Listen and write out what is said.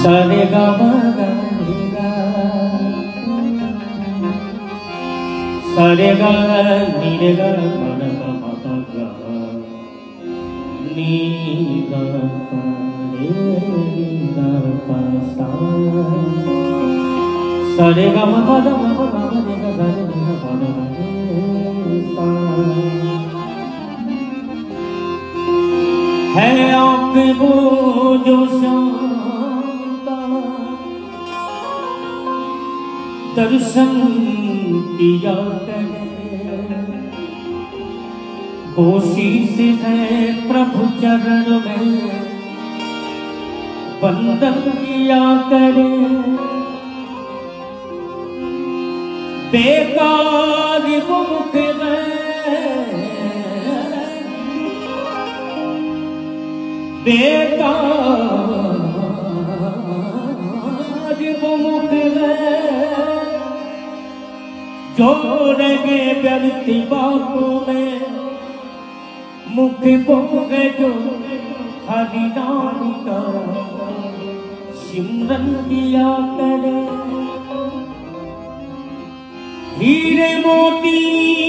सरे गा मा गा रे गा सरे गा नी रे गा मा गा मा गा गा नी गा पा रे गा पा सा सरे गा मा गा मा गा मा रे गा सरे नी गा पा गा रे सा है आप वो जो दर्शन किया करे कोशिश है प्रभु चरण में वंदन किया करे बेकार मुख में बेकार मुख में जोड़ेंगे व्यर्थ बातों में मुख बोगे जो हरि नाम का सिमरन किया करे हीरे मोती